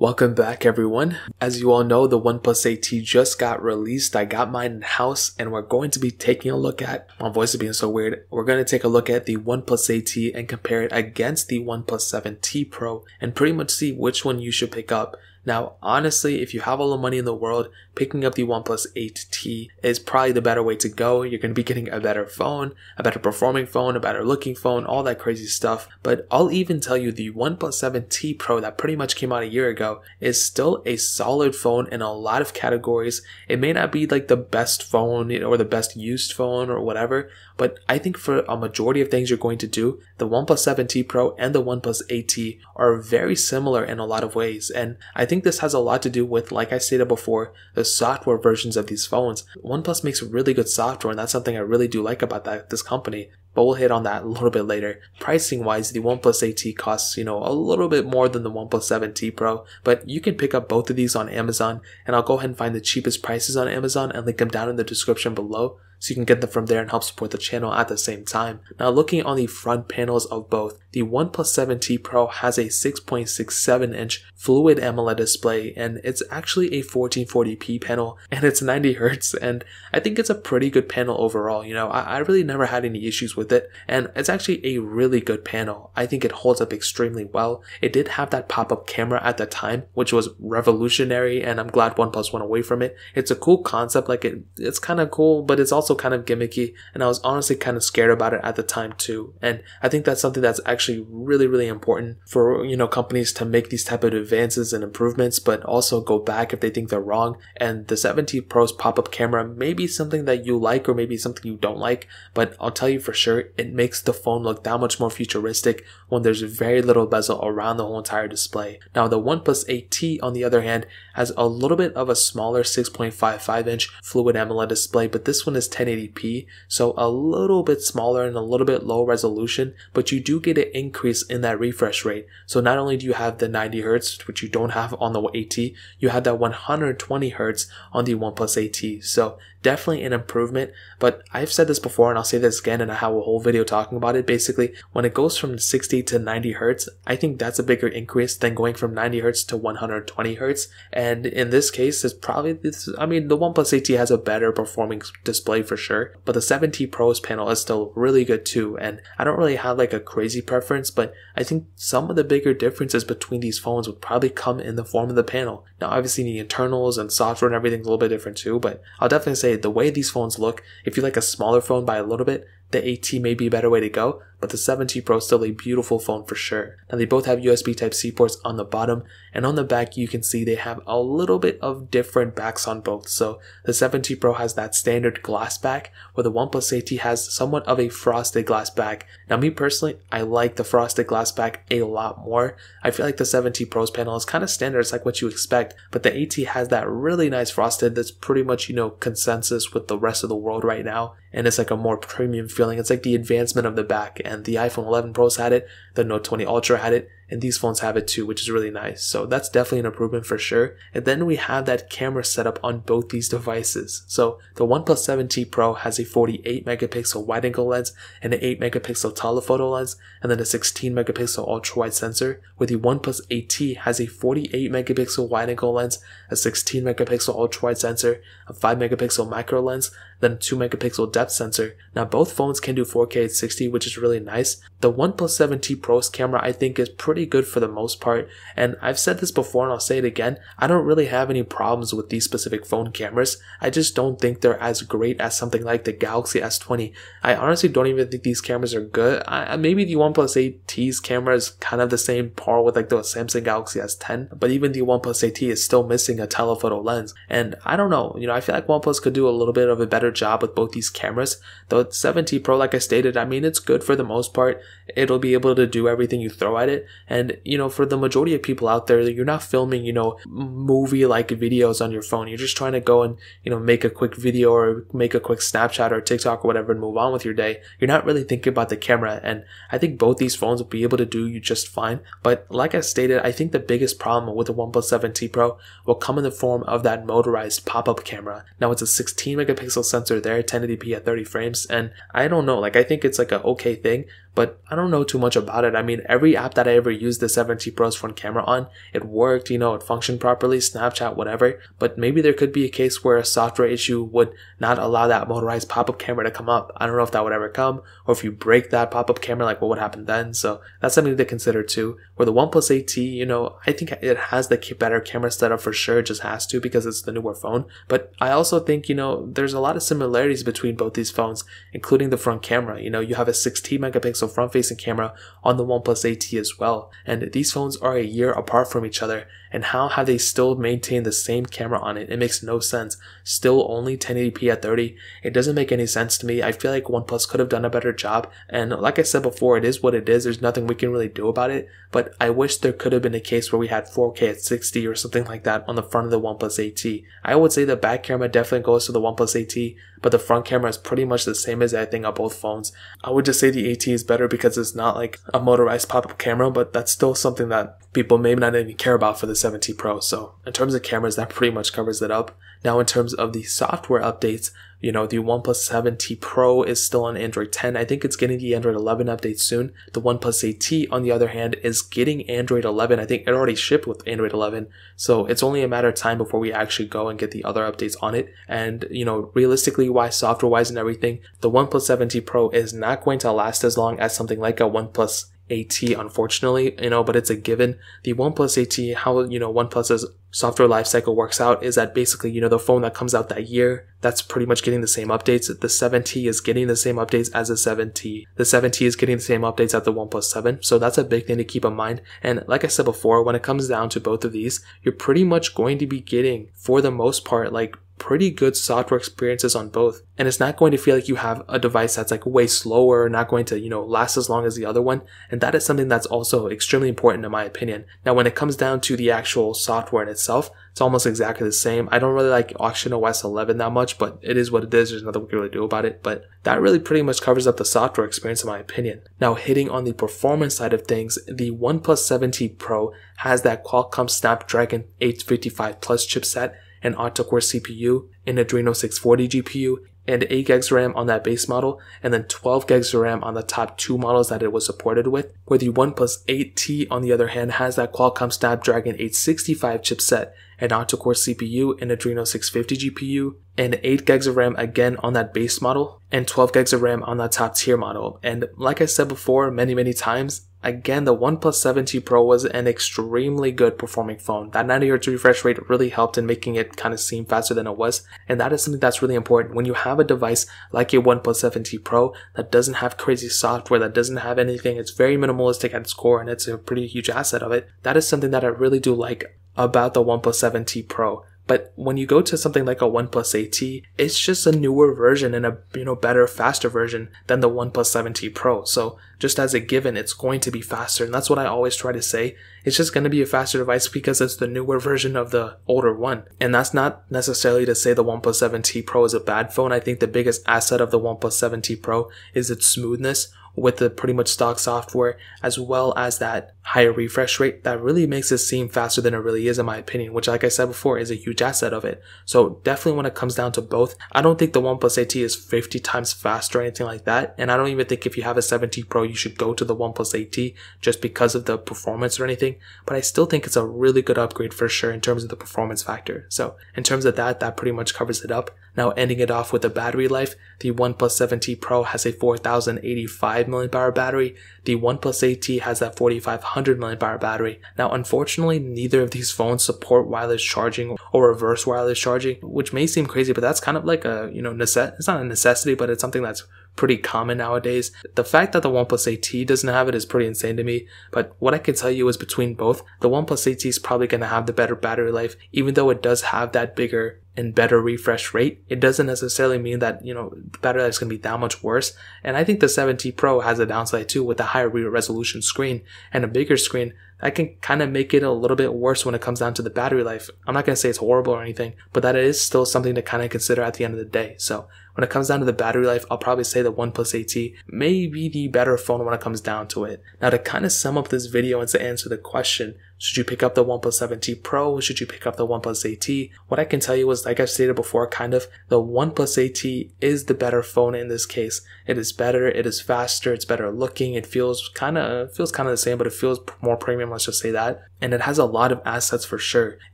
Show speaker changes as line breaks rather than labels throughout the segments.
Welcome back everyone. As you all know, the OnePlus 8T just got released. I got mine in-house and we're going to be taking a look at, my voice is being so weird, we're going to take a look at the OnePlus 8T and compare it against the OnePlus 7T Pro and pretty much see which one you should pick up. Now, honestly, if you have all the money in the world, picking up the OnePlus 8T is probably the better way to go. You're going to be getting a better phone, a better performing phone, a better looking phone, all that crazy stuff. But I'll even tell you the OnePlus 7T Pro that pretty much came out a year ago is still a solid phone in a lot of categories. It may not be like the best phone or the best used phone or whatever, but I think for a majority of things you're going to do, the OnePlus 7T Pro and the OnePlus 8T are very similar in a lot of ways. And I think this has a lot to do with, like I stated before, the software versions of these phones. OnePlus makes really good software, and that's something I really do like about this company. But we'll hit on that a little bit later. Pricing wise, the OnePlus 8T costs, a little bit more than the OnePlus 7T Pro, but you can pick up both of these on Amazon, and I'll go ahead and find the cheapest prices on Amazon and link them down in the description below, so you can get them from there and help support the channel at the same time. Now, looking on the front panels of both, the OnePlus 7T Pro has a 6.67 inch Fluid AMOLED display, and it's actually a 1440p panel, and it's 90 Hz, and I think it's a pretty good panel overall. I really never had any issues with it, and it's actually a really good panel. I think it holds up extremely well. It did have that pop-up camera at the time, which was revolutionary, and I'm glad OnePlus went away from it. It's a cool concept, it's kind of cool, but it's also kind of gimmicky, and I was honestly kind of scared about it at the time too. And I think that's something that's actually really important for companies to make these type of advances and improvements, but also go back if they think they're wrong. And the 7T Pro's pop-up camera may be something that you like or maybe something you don't like, but I'll tell you for sure, it makes the phone look that much more futuristic when there's very little bezel around the whole entire display. Now, the OnePlus 8T, on the other hand, has a little bit of a smaller 6.55 inch Fluid AMOLED display, but this one is 1080p, so a little bit smaller and a little bit low resolution, but you do get an increase in that refresh rate. So not only do you have the 90 Hz, which you don't have on the 8T, you have that 120 Hz on the OnePlus 8T. So definitely an improvement, but I've said this before and I'll say this again, and I have a whole video talking about it. Basically, when it goes from 60 to 90 Hz, I think that's a bigger increase than going from 90 Hz to 120 Hz. And in this case, it's probably the OnePlus 8T has a better performing display for sure, but the 7T Pro's panel is still really good too. And I don't really have like a crazy preference, but I think some of the bigger differences between these phones would probably come in the form of the panel. Now, obviously the internals and software and everything's a little bit different too, but I'll definitely say the way these phones look, if you like a smaller phone by a little bit, the 8T may be a better way to go, but the 7T Pro is still a beautiful phone for sure. Now, they both have USB Type-C ports on the bottom, and on the back you can see they have a little bit of different backs on both. So the 7T Pro has that standard glass back, where the OnePlus 8T has somewhat of a frosted glass back. Now, me personally, I like the frosted glass back a lot more. I feel like the 7T Pro's panel is kind of standard, it's like what you expect, but the 8T has that really nice frosted that's pretty much, consensus with the rest of the world right now, and it's like a more premium feeling. It's like the advancement of the back, and the iPhone 11 Pros had it, the Note 20 Ultra had it, and these phones have it too, which is really nice. So that's definitely an improvement for sure. And then we have that camera setup on both these devices. So the OnePlus 7T Pro has a 48 megapixel wide angle lens and an 8 megapixel telephoto lens, and then a 16 megapixel ultra wide sensor, where the OnePlus 8T has a 48 megapixel wide angle lens, a 16 megapixel ultra wide sensor, a 5 megapixel macro lens, then a 2 megapixel depth sensor. Now, both phones can do 4K at 60, which is really nice. The OnePlus 7T Pro's camera, I think, is pretty good for the most part, and I've said this before and I'll say it again, I don't really have any problems with these specific phone cameras. I just don't think they're as great as something like the Galaxy S20. I honestly don't even think these cameras are good. Maybe the OnePlus 8T's camera is kind of the same par with like the Samsung Galaxy S10, but even the OnePlus 8T is still missing a telephoto lens, and I don't know, I feel like OnePlus could do a little bit of a better job with both these cameras. The 7T Pro, like I stated, it's good for the most part. It'll be able to do everything you throw at it, and for the majority of people out there, you're not filming movie like videos on your phone. You're just trying to go and make a quick video or make a quick Snapchat or TikTok or whatever and move on with your day. You're not really thinking about the camera, and I think both these phones will be able to do you just fine. But like I stated, I think the biggest problem with the OnePlus 7T Pro will come in the form of that motorized pop-up camera. Now, it's a 16 megapixel sensor there, 1080p at 30 frames, and I don't know, I think it's like a okay thing, but I don't know too much about it. I mean, every app that I ever used the 7T Pro's front camera on, it worked, it functioned properly, Snapchat, whatever, but maybe there could be a case where a software issue would not allow that motorized pop-up camera to come up. I don't know if that would ever come, or if you break that pop-up camera, like what would happen then? So that's something to consider too. Where the OnePlus 8T, I think it has the better camera setup for sure, it just has to because it's the newer phone, but I also think, there's a lot of similarities between both these phones, including the front camera. You have a 16 megapixel front-facing camera on the OnePlus 8T as well, and these phones are a year apart from each other, and how have they still maintained the same camera on it? It makes no sense. Still only 1080p at 30. It doesn't make any sense to me. I feel like OnePlus could have done a better job, and like I said before, it is what it is. There's nothing we can really do about it, but I wish there could have been a case where we had 4K at 60 or something like that on the front of the OnePlus 8T. I would say the back camera definitely goes to the OnePlus 8T, but the front camera is pretty much the same as I think on both phones. I would just say the 8T is better because it's not like a motorized pop-up camera, but that's still something that people maybe not even care about for the 7T Pro. So in terms of cameras, that pretty much covers it up. Now in terms of the software updates, the OnePlus 7T Pro is still on Android 10. I think it's getting the Android 11 update soon. The OnePlus 8T, on the other hand, is getting Android 11. I think it already shipped with Android 11. So it's only a matter of time before we actually go and get the other updates on it. And, realistically wise, software-wise and everything, the OnePlus 7T Pro is not going to last as long as something like a OnePlus 8T, unfortunately, but it's a given. The OnePlus 8T, how, OnePlus's software lifecycle works out is that basically, the phone that comes out that year, that's pretty much getting the same updates. The 7T is getting the same updates as the 7T. The 7T is getting the same updates as the OnePlus 7. So that's a big thing to keep in mind. And like I said before, when it comes down to both of these, you're pretty much going to be getting, for the most part, like pretty good software experiences on both, and it's not going to feel like you have a device that's like way slower, not going to last as long as the other one, and that is something that's also extremely important in my opinion. Now when it comes down to the actual software in itself, it's almost exactly the same. I don't really like Oxygen OS 11 that much, but it is what it is. There's nothing we can really do about it, but that really pretty much covers up the software experience in my opinion. Now hitting on the performance side of things, the OnePlus 7T Pro has that Qualcomm Snapdragon 855 Plus chipset, an octa-core CPU, an Adreno 640 GPU, and 8 gigs RAM on that base model, and then 12 gigs of RAM on the top two models that it was supported with. Where the OnePlus 8T, on the other hand, has that Qualcomm Snapdragon 865 chipset, an octa-core CPU, an Adreno 650 GPU, and 8 gigs of RAM again on that base model, and 12 gigs of RAM on that top tier model. And like I said before many times, again, the OnePlus 7T Pro was an extremely good performing phone. That 90Hz refresh rate really helped in making it kind of seem faster than it was, and that is something that's really important. When you have a device like a OnePlus 7T Pro that doesn't have crazy software, that doesn't have anything, it's very minimalistic at its core, and it's a pretty huge asset of it, that is something that I really do like about the OnePlus 7T Pro. But when you go to something like a OnePlus 8T, it's just a newer version and a better, faster version than the OnePlus 7T Pro. So just as a given, it's going to be faster. And that's what I always try to say. It's just going to be a faster device because it's the newer version of the older one. And that's not necessarily to say the OnePlus 7T Pro is a bad phone. I think the biggest asset of the OnePlus 7T Pro is its smoothness with the pretty much stock software, as well as that higher refresh rate that really makes it seem faster than it really is, in my opinion, which, like I said before, is a huge asset of it. So definitely when it comes down to both, I don't think the OnePlus 8T is 50 times faster or anything like that, and I don't even think if you have a 7T Pro you should go to the OnePlus 8T just because of the performance or anything, but I still think it's a really good upgrade for sure in terms of the performance factor. So in terms of that pretty much covers it up. Now ending it off with the battery life, the OnePlus 7T Pro has a 4085 mAh battery. The OnePlus 8T has that 4500 mAh battery. Now unfortunately, neither of these phones support wireless charging or reverse wireless charging, which may seem crazy, but that's kind of like a, it's not a necessity, but it's something that's pretty common nowadays. The fact that the OnePlus 8T doesn't have it is pretty insane to me, but what I can tell you is between both, the OnePlus 8T is probably going to have the better battery life, even though it does have that bigger and better refresh rate. It doesn't necessarily mean that, the battery life is going to be that much worse. And I think the 7T Pro has a downside too, with a higher resolution screen and a bigger screen. that can kind of make it a little bit worse when it comes down to the battery life. I'm not going to say it's horrible or anything, but that is still something to kind of consider at the end of the day. So when it comes down to the battery life, I'll probably say the OnePlus 8T may be the better phone when it comes down to it. Now, to kind of sum up this video and to answer the question, should you pick up the OnePlus 7T Pro? Should you pick up the OnePlus 8T? What I can tell you is, like I've stated before, the OnePlus 8T is the better phone in this case. It is better, it is faster, it's better looking, it feels kind of the same, but it feels more premium, let's just say that. And it has a lot of assets for sure.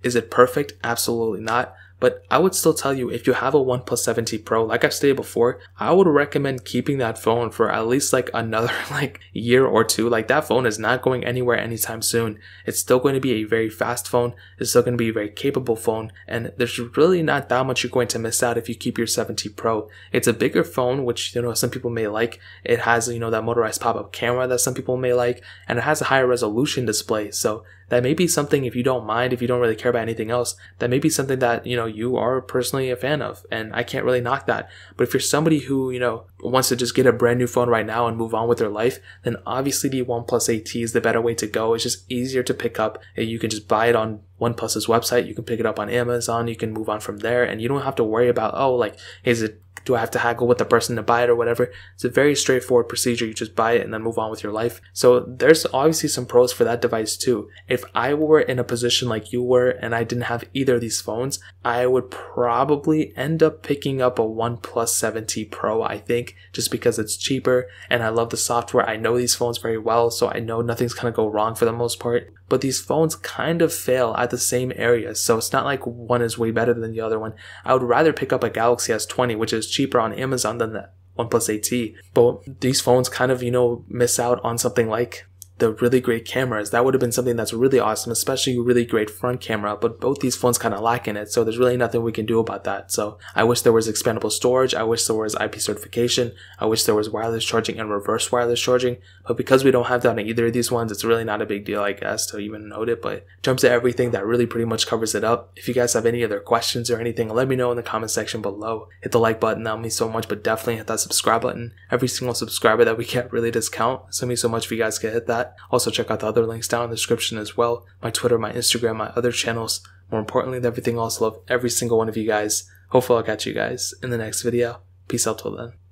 Is it perfect? Absolutely not. But I would still tell you, if you have a OnePlus 7T Pro, like I've stated before, I would recommend keeping that phone for at least like another year or two. Like, that phone is not going anywhere anytime soon. It's still going to be a very fast phone. It's still going to be a very capable phone. And there's really not that much you're going to miss out if you keep your 7T Pro. It's a bigger phone, which, some people may like. It has, that motorized pop-up camera that some people may like. And it has a higher resolution display. So that may be something, if you don't mind, if you don't really care about anything else, that may be something that, you are personally a fan of. And I can't really knock that. But if you're somebody who, wants to just get a brand new phone right now and move on with their life, then obviously the OnePlus 8T is the better way to go. It's just easier to pick up. You can just buy it on OnePlus's website. You can pick it up on Amazon. You can move on from there. And you don't have to worry about, do I have to haggle with the person to buy it or whatever? It's a very straightforward procedure. You just buy it and then move on with your life. So there's obviously some pros for that device too. If I were in a position like you were and I didn't have either of these phones, I would probably end up picking up a OnePlus 7T Pro, I think, just because it's cheaper and I love the software. I know these phones very well, so I know nothing's going to go wrong for the most part. But these phones kind of fail at the same areas, so it's not like one is way better than the other one. I would rather pick up a Galaxy S20, which is cheaper on Amazon than the OnePlus 8T. But these phones kind of, miss out on something like the really great cameras. That would have been something that's really awesome, especially a really great front camera, but both these phones kind of lack in it, so there's really nothing we can do about that. So I wish there was expandable storage, I wish there was IP certification, I wish there was wireless charging and reverse wireless charging, but because we don't have that on either of these ones, it's really not a big deal, I guess, to even note it. But in terms of everything, that really pretty much covers it up. If you guys have any other questions or anything, let me know in the comment section below. Hit the like button, that would mean so much, but definitely hit that subscribe button. Every single subscriber that we get really does count, so it means so much if you guys could hit that. Also, check out the other links down in the description as well. My Twitter, my Instagram, my other channels. More importantly than everything else, love every single one of you guys. Hopefully I'll catch you guys in the next video. Peace out till then.